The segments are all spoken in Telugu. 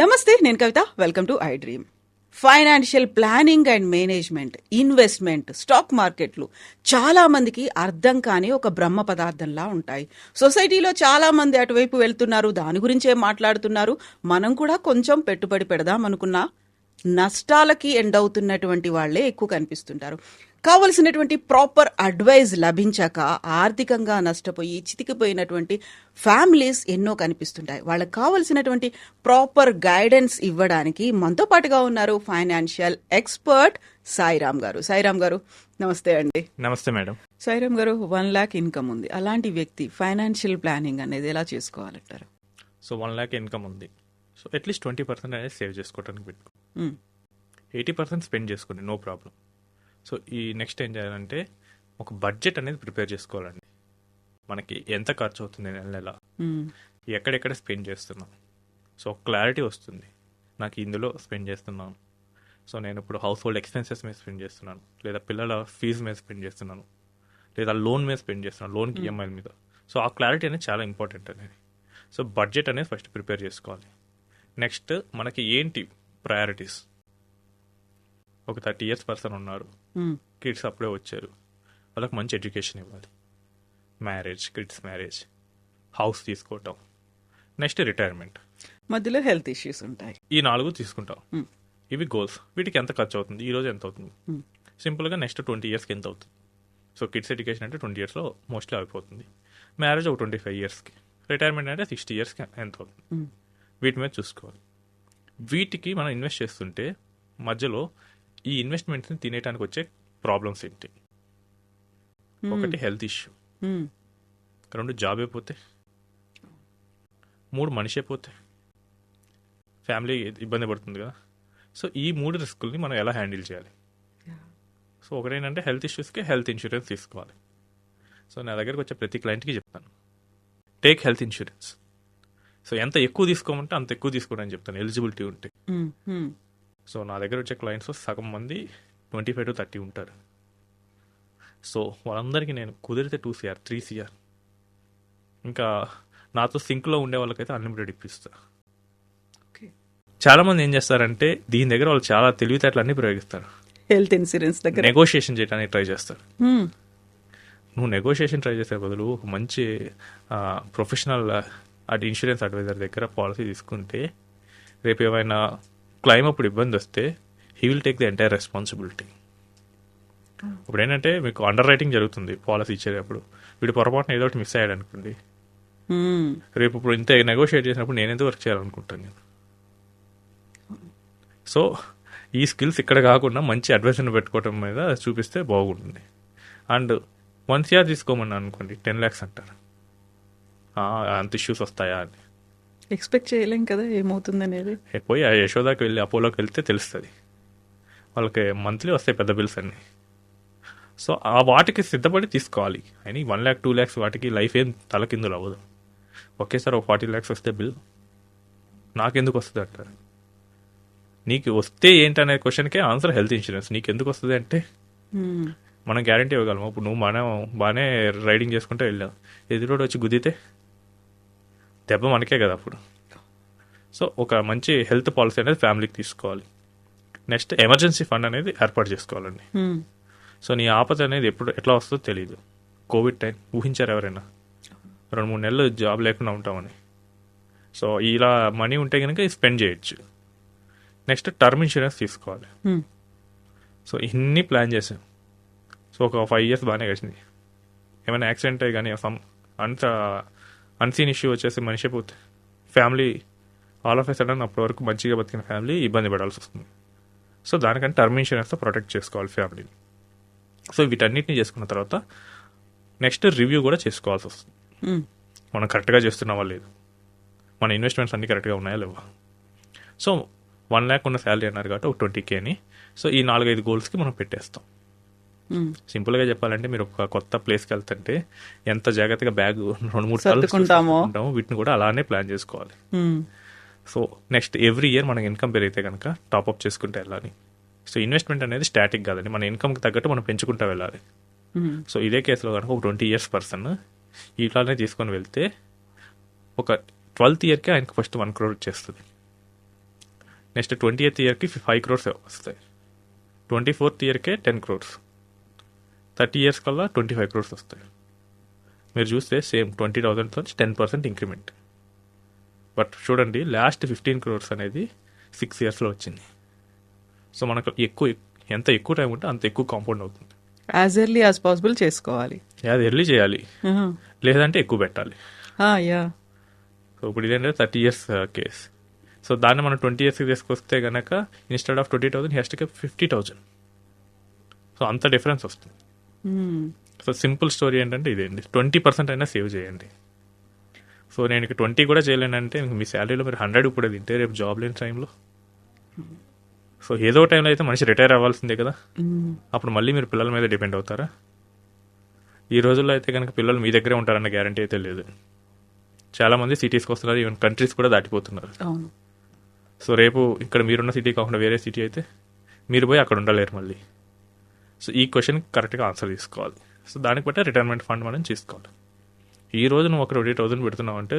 నమస్తే, నేను Kavitha. Welcome to I Dream. Financial planning and management, investment, stock మార్కెట్లు చాలా మందికి అర్థం కాని ఒక బ్రహ్మ పదార్థంలా ఉంటాయి. సొసైటీలో చాలా మంది అటువైపు వెళ్తున్నారు, దాని గురించే మాట్లాడుతున్నారు. మనం కూడా కొంచెం పెట్టుబడి పెడదాం అనుకున్నా నష్టాలకి ఎండ్ అవుతున్నటువంటి వాళ్లే ఎక్కువ కనిపిస్తుంటారు. కావలసినటువంటి ప్రాపర్ అడ్వైజ్ లభించాక ఆర్థికంగా నష్టపోయి చితికిపోయినటువంటి ఫ్యామిలీస్ ఎన్నో కనిపిస్తుంటాయి. వాళ్ళకి కావలసినటువంటి ప్రాపర్ గైడెన్స్ ఇవ్వడానికి మనతో పాటుగా ఉన్నారు ఫైనాన్షియల్ ఎక్స్పర్ట్ సాయిరామ్ గారు. సాయిరామ్ గారు, నమస్తే అండి. నమస్తే మేడం. సాయిరామ్ గారు, 1 lakh ఇన్కమ్ ఉంది, అలాంటి వ్యక్తి ఫైనాన్షియల్ ప్లానింగ్ అనేది ఎలా చేసుకోవాలంటారు? సో 1 lakh ఇన్కమ్ ఉంది, సో అట్లీస్ట్ 20% అనేది సేవ్ చేసుకోవడానికి పెట్టుకో. 80% స్పెండ్ చేసుకోండి, నో ప్రాబ్లం. సో ఈ నెక్స్ట్ ఏం చేయాలంటే ఒక బడ్జెట్ అనేది ప్రిపేర్ చేసుకోవాలండి. మనకి ఎంత ఖర్చు అవుతుంది నెల నెల, ఎక్కడెక్కడ స్పెండ్ చేస్తున్నాం, సో క్లారిటీ వస్తుంది. నాకు ఇందులో స్పెండ్ చేస్తున్నాను, సో నేను ఇప్పుడు హౌస్ హోల్డ్ ఎక్స్పెన్సెస్ మీద స్పెండ్ చేస్తున్నాను, లేదా పిల్లల ఫీజు మీద స్పెండ్ చేస్తున్నాను, లేదా లోన్ మీద స్పెండ్ చేస్తున్నాను, లోన్కి ఈఎంఐల మీద. సో ఆ క్లారిటీ అనేది చాలా ఇంపార్టెంట్ అనేది. సో బడ్జెట్ అనేది ఫస్ట్ ప్రిపేర్ చేసుకోవాలి. నెక్స్ట్ మనకి ఏంటి ప్రయారిటీస్. ఒక 30 years పర్సన్ ఉన్నారు, కిడ్స్ అప్పుడే వచ్చారు, వాళ్ళకి మంచి ఎడ్యుకేషన్ ఇవ్వాలి, మ్యారేజ్, కిడ్స్ మ్యారేజ్, హౌస్ తీసుకోవటం, నెక్స్ట్ రిటైర్మెంట్, మధ్యలో హెల్త్ ఇష్యూస్ ఉంటాయి. ఈ 4 తీసుకుంటాం. ఇవి గోల్స్. వీటికి ఎంత ఖర్చు అవుతుంది, ఈ రోజు ఎంత అవుతుంది, సింపుల్గా నెక్స్ట్ 20 yearsకి ఎంత అవుతుంది. సో కిడ్స్ ఎడ్యుకేషన్ అంటే 20 yearsలో మోస్ట్లీ అయిపోతుంది. మ్యారేజ్ ఒక 25 yearsకి, రిటైర్మెంట్ అంటే 60 yearsకి ఎంత అవుతుంది, వీటి మీద చూసుకోవాలి. వీటికి మనం ఇన్వెస్ట్ చేస్తుంటే మధ్యలో ఈ ఇన్వెస్ట్మెంట్స్ని తినేయడానికి వచ్చే ప్రాబ్లమ్స్ ఏంటి? ఒకటి హెల్త్ ఇష్యూ, 2 జాబ్ అయిపోతే, 3 మనిషి అయిపోతే, ఫ్యామిలీ ఇబ్బంది పడుతుంది కదా. సో ఈ 3 రిస్కుల్ని మనం ఎలా హ్యాండిల్ చేయాలి? సో ఒకటేంటంటే హెల్త్ ఇష్యూస్కి హెల్త్ ఇన్సూరెన్స్ తీసుకోవాలి. సో నా దగ్గరకు వచ్చే ప్రతి క్లయింట్కి చెప్తాను, టేక్ హెల్త్ ఇన్సూరెన్స్. సో ఎంత ఎక్కువ తీసుకోమంటే అంత ఎక్కువ తీసుకోండి అని చెప్తాను, ఎలిజిబిలిటీ ఉంటే. సో నా దగ్గర వచ్చే క్లయింట్స్ సగం మంది 25 to 30 ఉంటారు. సో వాళ్ళందరికీ నేను కుదిరితే 2 CR 3 CR, ఇంకా నాతో సింక్లో ఉండే వాళ్ళకైతే అన్లిమిటెడ్ ఇప్పిస్తా. చాలా మంది ఏం చేస్తారంటే దీని దగ్గర వాళ్ళు చాలా తెలివితేటలు అన్ని ప్రయోగిస్తారు. హెల్త్ ఇన్సూరెన్స్ దగ్గర నెగోషియేషన్ చేయడానికి ట్రై చేస్తారు. నువ్వు నెగోషియేషన్ ట్రై చేసే బదులు ఒక మంచి ప్రొఫెషనల్ ఇన్సూరెన్స్ అడ్వైజర్ దగ్గర పాలసీ తీసుకుంటే రేపు ఏమైనా క్లైమ్ అప్పుడు ఇబ్బంది వస్తే he will take the entire responsibility. ఇప్పుడు ఏంటంటే మీకు అండర్ రైటింగ్ జరుగుతుంది పాలసీ ఇచ్చేటప్పుడు, వీడు పొరపాటున ఏదో ఒకటి మిస్ అయ్యాడు అనుకోండి, రేపు ఇప్పుడు ఇంత నెగోషియేట్ చేసినప్పుడు నేను ఎంత వర్క్ చేయాలనుకుంటాను నేను. సో ఈ స్కిల్స్ ఇక్కడ కాకుండా మంచి అడ్వైజర్ని పెట్టుకోవడం మీద చూపిస్తే బాగుంటుంది. అండ్ 1 CR తీసుకోమన్నా అనుకోండి 10 lakhs అంటారు, అంత ఇష్యూస్ వస్తాయా అని ఎక్స్పెక్ట్ చేయలేం కదా ఏమవుతుంది అనేది. పోయి ఆ యశోదాకి వెళ్ళి అపోలోకి వెళ్తే తెలుస్తుంది, వాళ్ళకి మంత్లీ వస్తాయి పెద్ద బిల్స్ అన్నీ. సో ఆ వాటికి సిద్ధపడి తీసుకోవాలి. అని 1 lakh 2 lakhs వాటికి లైఫ్ ఏం తలకిందులు అవ్వదు. ఒకేసారి ఒక 40 lakhs వస్తే బిల్ నాకెందుకు వస్తుంది అంటారు. నీకు వస్తే ఏంటనే క్వశ్చన్కే ఆన్సర్ హెల్త్ ఇన్సూరెన్స్. నీకు ఎందుకు వస్తుంది అంటే మనం గ్యారంటీ ఇవ్వగలము. ఇప్పుడు నువ్వు బాగానే రైడింగ్ చేసుకుంటే వెళ్ళావు, ఎదురోడు వచ్చి గుద్దితే దెబ్బ మనకే కదా అప్పుడు. సో ఒక మంచి హెల్త్ పాలసీ అనేది ఫ్యామిలీకి తీసుకోవాలి. నెక్స్ట్ ఎమర్జెన్సీ ఫండ్ అనేది ఏర్పాటు చేసుకోవాలండి. సో నీ ఆపద అనేది ఎప్పుడు ఎట్లా వస్తుందో తెలియదు. కోవిడ్ టైం ఊహించారు ఎవరైనా? 2-3 నెలలు జాబ్ లేకుండా ఉంటామని. సో ఇలా మనీ ఉంటే కనుక స్పెండ్ చేయొచ్చు. నెక్స్ట్ టర్మ్ ఇన్సూరెన్స్ తీసుకోవాలి. సో ఇన్ని ప్లాన్ చేసాం. సో ఒక 5 years బాగానే గడిచింది. ఏమైనా యాక్సిడెంట్ అయ్యి కానీ అంత అన్సీన్ ఇష్యూ వచ్చేసి మనిషి పోతే family all of a sudden అప్పటి వరకు మంచిగా బతికిన ఫ్యామిలీ ఇబ్బంది పడాల్సి వస్తుంది. సో దానికంటే టర్మ్ ఇన్సూరెన్స్తో ప్రొటెక్ట్ చేసుకోవాలి ఫ్యామిలీని. సో వీటన్నిటిని చేసుకున్న తర్వాత నెక్స్ట్ రివ్యూ కూడా చేసుకోవాల్సి వస్తుంది. మనం కరెక్ట్గా చేస్తున్నావా లేదు, మన ఇన్వెస్ట్మెంట్స్ అన్నీ కరెక్ట్గా ఉన్నాయా లేవా. సో 1 lakh ఉన్న శాలరీ అన్నారు కాబట్టి ఒక 20K అని. సో ఈ 4-5 గోల్స్కి మనం పెట్టేస్తాం. సింపుల్గా చెప్పాలంటే మీరు ఒక కొత్త ప్లేస్కి వెళ్తుంటే ఎంత జాగ్రత్తగా బ్యాగ్ 2-3 సర్దుకుంటామో వీటిని కూడా అలానే ప్లాన్ చేసుకోవాలి. సో నెక్స్ట్ ఎవ్రీ ఇయర్ మనకి ఇన్కమ్ పెరిగితే కనుక టాప్అప్ చేసుకుంటూ వెళ్ళాలి. సో ఇన్వెస్ట్మెంట్ అనేది స్టాటిక్ కాదండి, మన ఇన్కమ్కి తగ్గట్టు మనం పెంచుకుంటూ వెళ్ళాలి. సో ఇదే కేసులో కనుక ఒక 20 years పర్సన్ ఇట్లానే తీసుకొని వెళ్తే ఒక 12th yearకే ఆయనకు ఫస్ట్ 1 crore వచ్చేస్తుంది. నెక్స్ట్ 20th ఇయర్కి 5 crores వస్తాయి, 24th ఇయర్కే 10 crores, 30 years కల్లా 25 crores వస్తాయి. మీరు చూస్తే సేమ్ 20,000తో 10% ఇంక్రిమెంట్. బట్ చూడండి లాస్ట్ 15 crores అనేది 6 yearsలో వచ్చింది. సో మనకు ఎంత ఎక్కువ టైం ఉంటే అంత ఎక్కువ కాంపౌండ్ అవుతుంది. యాజ్ ఎర్లీ యాజ్ పాసిబుల్ చేసుకోవాలి. అది ఎర్లీ చేయాలి, లేదంటే ఎక్కువ పెట్టాలి. యా. సో ఇప్పుడు ఇదేంటంటే 30 years కేస్. సో దాన్ని మనం 20 yearsకి తీసుకొస్తే కనుక instead of 20,000 has to keep 50,000. So అంత డిఫరెన్స్ వస్తుంది. సో సింపుల్ స్టోరీ ఏంటంటే ఇదేంటి, 20% అయినా సేవ్ చేయండి. సో నేను 20 కూడా చేయలేనంటే మీ శాలరీలో మీరు 100 ఇప్పుడు తింటే రేపు జాబ్ లేని టైంలో, సో ఏదో టైంలో అయితే మనిషి రిటైర్ అవ్వాల్సిందే కదా, అప్పుడు మళ్ళీ మీరు పిల్లల మీద డిపెండ్ అవుతారా? ఈ రోజుల్లో అయితే కనుక పిల్లలు మీ దగ్గరే ఉంటారన్న గ్యారంటీ అయితే లేదు. చాలామంది సిటీస్కి వస్తున్నారు, ఈవెన్ కంట్రీస్ కూడా దాటిపోతున్నారు. సో రేపు ఇక్కడ మీరున్న సిటీ కాకుండా వేరే సిటీ అయితే మీరు పోయి అక్కడ ఉండలేరు మళ్ళీ. సో ఈ క్వశ్చన్ కరెక్ట్గా ఆన్సర్ తీసుకోవాలి. సో దానికి బట్టే రిటైర్మెంట్ ఫండ్ మనం చేసుకోవాలి. ఈ రోజు నువ్వు ఒక 20,000 పెడుతున్నావు అంటే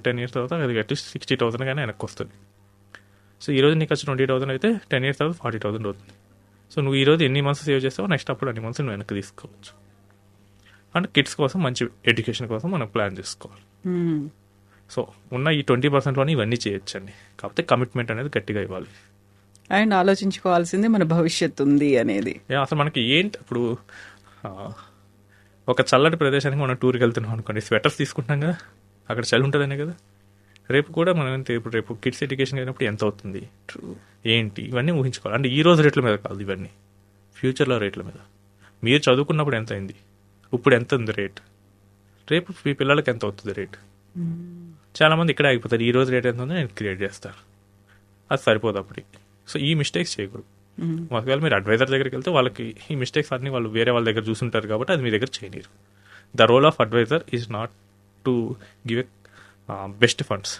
10 years తర్వాత అది అట్లీస్ట్ 60,000 కానీ వెనక్కి వస్తుంది. సో ఈ రోజు నీకు వచ్చి 20,000 అయితే 10 years తర్వాత 40,000 అవుతుంది. సో నువ్వు ఈ రోజు ఎన్ని మంత్స్ సేవ్ చేస్తావో నెక్స్ట్ అప్పుడు అన్ని మంత్స్ నువ్వు వెనక్కి తీసుకోవచ్చు. అండ్ కిడ్స్ కోసం మంచి ఎడ్యుకేషన్ కోసం మనం ప్లాన్ చేసుకోవాలి. సో ఉన్న ఈ 20%లోనే ఇవన్నీ చేయొచ్చండి. కాకపోతే కమిట్మెంట్ అనేది గట్టిగా ఇవ్వాలి. అండ్ ఆలోచించుకోవాల్సింది మన భవిష్యత్తు ఉంది అనేది. అసలు మనకి ఏంటి ఇప్పుడు ఒక చల్లటి ప్రదేశానికి మనం టూర్కి వెళ్తున్నాం అనుకోండి, స్వెటర్స్ తీసుకుంటాం కదా, అక్కడ చలి ఉంటుందనే కదా. రేపు కూడా మనం ఇప్పుడు రేపు కిడ్స్ ఎడ్యుకేషన్ అయినప్పుడు ఎంత అవుతుంది ఏంటి ఇవన్నీ ఊహించుకోవాలి. అంటే ఈ రోజు రేట్ల మీద కాదు, ఇవన్నీ ఫ్యూచర్లో రేట్ల మీద. మీరు చదువుకున్నప్పుడు ఎంత అయింది, ఇప్పుడు ఎంత ఉంది రేట్, రేపు మీ పిల్లలకి ఎంత అవుతుంది రేట్. చాలామంది ఇక్కడే ఆగిపోతారు, ఈ రోజు రేట్ ఎంత ఉందో నేను క్రియేట్ చేస్తారు, అది సరిపోదు అప్పటికి. సో ఈ మిస్టేక్స్ చేయకూడదు. ఒకవేళ మీరు అడ్వైజర్ దగ్గరికి వెళ్తే వాళ్ళకి ఈ మిస్టేక్స్ అన్ని వాళ్ళు వేరే వాళ్ళ దగ్గర చూసుంటారు కాబట్టి అది మీ దగ్గర చేయలేరు. The role of adviser is not to give a best funds,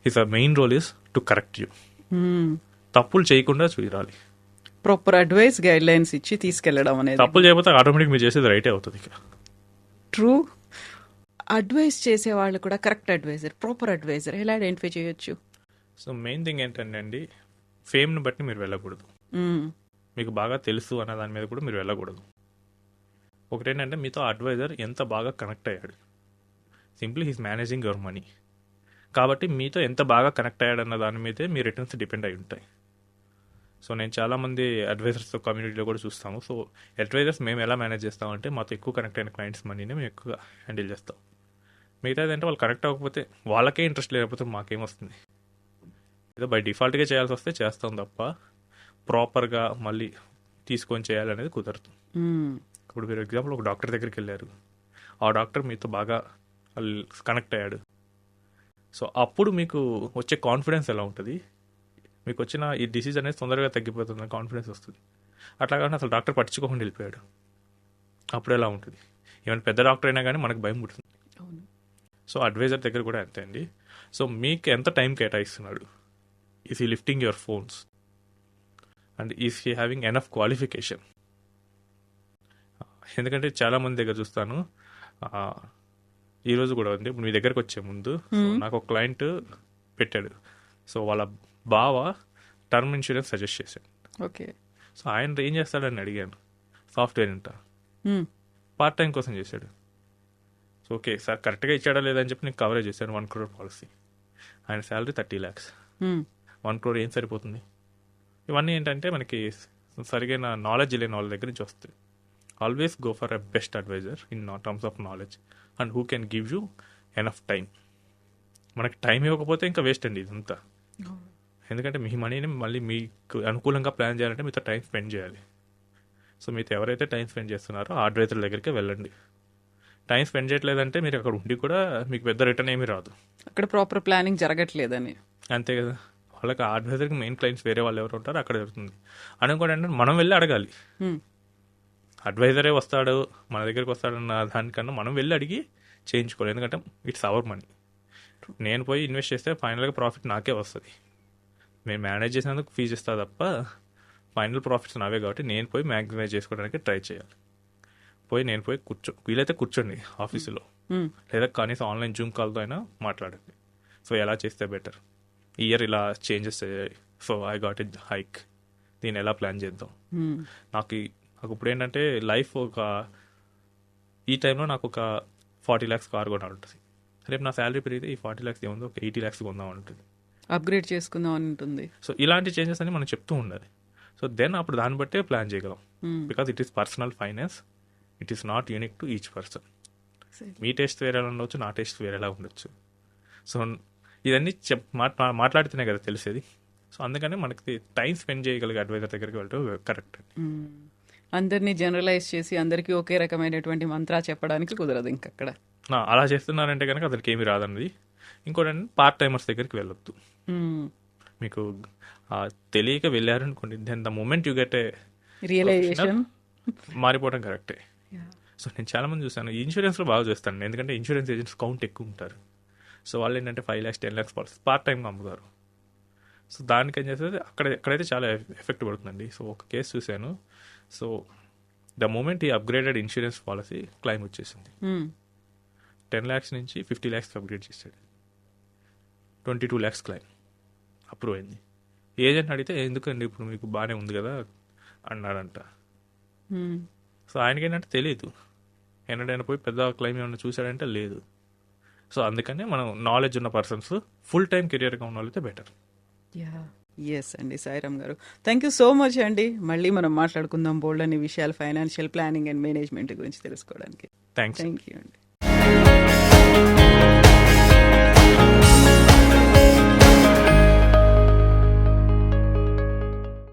his main role is to correct you. తప్పులు చేయకుండా చూడాలి, ప్రాపర్ అడ్వైస్ గైడ్ లైన్స్ ఇచ్చి తీసుకెళ్లడం అనేది. తప్పులు చేయకపోతే ఆటోమేటిక్ మీరు చేసేది రైటే అవుతుంది. ట్రూ. అడ్వైస్ చేసే వాళ్ళు కూడా కరెక్ట్ అడ్వైజర్, ప్రాపర్ అడ్వైజర్ ఎలా ఐడెంటిఫై చేయొచ్చు? సో మెయిన్ థింగ్ ఏంటంటే అండి, ఫేమ్ని బట్టి మీరు వెళ్ళకూడదు, మీకు బాగా తెలుసు అన్న దాని మీద కూడా మీరు వెళ్ళకూడదు. ఒకటేంటంటే మీతో అడ్వైజర్ ఎంత బాగా కనెక్ట్ అయ్యాడు, simply he's managing your money. కాబట్టి మీతో ఎంత బాగా కనెక్ట్ అయ్యాడు అన్న దాని మీదే మీ రిటర్న్స్ డిపెండ్ అయి ఉంటాయి. సో నేను చాలామంది అడ్వైజర్స్తో కమ్యూనిటీలో కూడా చూస్తాము. సో అడ్వైజర్స్ మేము ఎలా మేనేజ్ చేస్తామంటే మాతో ఎక్కువ కనెక్ట్ అయిన క్లయింట్స్ మనీని మేము ఎక్కువగా హ్యాండిల్ చేస్తాం. మిగతాది అంటే వాళ్ళు కనెక్ట్ అవ్వకపోతే వాళ్ళకే ఇంట్రెస్ట్ లేకపోతే మాకేమొస్తుంది, ఏదో బై డిఫాల్ట్గా చేయాల్సి వస్తే చేస్తాం తప్ప ప్రాపర్గా మళ్ళీ తీసుకొని చేయాలనేది కుదరదు. ఇప్పుడు మీరు ఎగ్జాంపుల్ ఒక డాక్టర్ దగ్గరికి వెళ్ళారు, ఆ డాక్టర్ మీతో బాగా కనెక్ట్ అయ్యాడు. సో అప్పుడు మీకు వచ్చే కాన్ఫిడెన్స్ ఎలా ఉంటుంది, మీకు వచ్చిన ఈ డిసీజ్ అనేది తొందరగా తగ్గిపోతుంది, కాన్ఫిడెన్స్ వస్తుంది. అట్లా కానీ అసలు డాక్టర్ పట్టించుకోకుండా వెళ్ళిపోయాడు, అప్పుడు ఎలా ఉంటుంది? ఈవెన్ పెద్ద డాక్టర్ అయినా కానీ మనకు భయం పుడుతుంది. సో అడ్వైజర్ దగ్గర కూడా అంతే అండి. సో మీకు ఎంత టైం కేటాయిస్తున్నాడు, is he lifting your phones and is he having enough qualification. ఎందుకంటే చాలామంది దగ్గర చూస్తాను, ఈరోజు కూడా ఉంది, ఇప్పుడు మీ దగ్గరకు వచ్చే ముందు నాకు ఒక క్లయింట్ పెట్టాడు. సో వాళ్ళ బావ టర్మ్ ఇన్సూరెన్స్ సజెస్ట్ చేశాడు. ఓకే. సో ఆయన ఏం చేస్తాడని అడిగాను, సాఫ్ట్వేర్ అంట పార్ట్ టైం కోసం చేశాడు. సో ఓకే సార్ కరెక్ట్గా ఇచ్చాడా లేదని చెప్పి నేను కవరేజ్ చేశాను 1 crore పాలసీ. ఆయన శాలరీ 30 lakhs. 1 crore ఏం సరిపోతుంది? ఇవన్నీ ఏంటంటే మనకి సరిగైన నాలెడ్జ్ లేని వాళ్ళ దగ్గర నుంచి వస్తుంది. Always go for a best adviser in terms of knowledge and who can give you enough time. మనకి టైం ఇవ్వకపోతే ఇంకా వేస్ట్ అండి ఇదంతా. ఎందుకంటే మీ మనీని మళ్ళీ మీకు అనుకూలంగా ప్లాన్ చేయాలంటే మీతో టైం స్పెండ్ చేయాలి. సో మీతో ఎవరైతే టైం స్పెండ్ చేస్తున్నారో ఆ అడ్వైజర్ దగ్గరికి వెళ్ళండి. టైం స్పెండ్ చేయట్లేదంటే మీరు అక్కడ ఉండి కూడా మీకు పెద్ద రిటర్న్ ఏమీ రాదు, అక్కడ ప్రాపర్ ప్లానింగ్ జరగట్లేదని. అంతే కదా. వాళ్ళకి ఆ అడ్వైజర్కి మెయిన్ క్లయింట్స్ వేరే వాళ్ళు ఎవరు ఉంటారో అక్కడ జరుగుతుంది. అనుకోండి అంటే మనం వెళ్ళి అడగాలి. అడ్వైజరే వస్తాడు మన దగ్గరికి వస్తాడన్న దానికన్నా మనం వెళ్ళి అడిగి చేయించుకోవాలి. ఎందుకంటే ఇట్స్ అవర్ మనీ. నేను పోయి ఇన్వెస్ట్ చేస్తే ఫైనల్గా ప్రాఫిట్ నాకే వస్తుంది. మేము మేనేజ్ చేసినందుకు ఫీజు ఇస్తా తప్ప ఫైనల్ ప్రాఫిట్స్ నావే. కాబట్టి నేను పోయి మ్యాక్సిమైజ్ చేసుకోవడానికి ట్రై చేయాలి. నేను పోయి వీలైతే కూర్చోండి ఆఫీసులో, లేదా కనీసం ఆన్లైన్ జూమ్ కాల్తో అయినా మాట్లాడండి. సో ఎలా చేస్తే బెటర్, ఇయర్ ఇలా చేంజెస్ అయ్యాయి, so I got it hike, దీన్ని ఎలా ప్లాన్ చేద్దాం. నాకు ఇప్పుడు ఏంటంటే లైఫ్ ఈ టైంలో నాకు ఒక 40 lakhs కార్ కొనాలి ఉంటుంది. రేపు నా శాలరీ పెరిగితే ఈ 40 lakhs ఏముందో ఒక 80 lakhs కొందాం ఉంటుంది. అప్గ్రేడ్ చేసుకుందాం అని ఉంటుంది. సో ఇలాంటి చేంజెస్ అని మనం చెప్తూ ఉండాలి. సో దెన్ అప్పుడు దాన్ని బట్టే ప్లాన్ చేయగలం. Because it is personal finance, it is not unique to each person. Me taste వేరేలా ఉండొచ్చు, నా టేస్ట్ వేరేలా ఉండొచ్చు. సో ఇవన్నీ మాట్లాడితేనే కదా తెలిసేది. సో అందుకని మనకి టైం స్పెండ్ చేయగలిగే అడ్వైజర్ దగ్గరికి వెళ్ళటం కరెక్ట్. అందరినీ జనరలైజ్ చేసి అందరికీ ఒకే రకమైనటువంటి మంత్రా చెప్పడానికి కుదరదు ఇంకక్కడ. అలా చేస్తున్నారంటే కనుక అతనికి ఏమి రాదన్నది. ఇంకోటి పార్ట్ టైమర్స్ దగ్గరికి వెళ్ళొద్దు. మీకు తెలియక వెళ్ళారనుకోండి, then the moment you get a realization మారిపోవడం కరెక్టే. సో నేను చాలా మంది చూసాను, ఇన్సూరెన్స్లో బాగా చూస్తాను, ఎందుకంటే ఇన్సూరెన్స్ ఏజెంట్స్ కౌంట్ ఎక్కువ ఉంటారు. సో వాళ్ళు ఏంటంటే 5 lakhs 10 lakhs పాలసీ పార్ట్ టైంగా అమ్ముతారు. సో దానికి ఏం చేస్తుంది, అక్కడైతే చాలా ఎఫెక్ట్ పడుతుందండి. సో ఒక కేసు చూశాను. సో ద మూమెంట్ ఈ అప్గ్రేడెడ్ ఇన్సూరెన్స్ పాలసీ క్లైమ్ వచ్చేసింది. 10 lakhs నుంచి 50 lakhs అప్గ్రేడ్ చేశాడు. 22 lakhs క్లైమ్ అప్రూవ్ అయింది. ఏజెంట్ అడిగితే ఎందుకండి ఇప్పుడు మీకు బాగానే ఉంది కదా అన్నాడంట. సో ఆయనకి ఏంటంటే తెలియదు, ఏంటంటే పోయి పెద్ద క్లైమ్ ఏమన్నా చూశాడంటే లేదు. సో అందుకనే మనం నాలెడ్జ్ ఉన్న పర్సన్స్, ఫుల్ టైం కెరియర్గా ఉన్న వాళ్ళైతే బెటర్. ఎస్ అండి, సాయిరామ్ గారు, థ్యాంక్ యూ సో మచ్ అండి. మళ్ళీ మనం మాట్లాడుకుందాం బోల్డ్ అనే విషయాలు ఫైనాన్షియల్ ప్లానింగ్ అండ్ మేనేజ్మెంట్ గురించి తెలుసుకోవడానికి. థ్యాంక్ యూ అండి.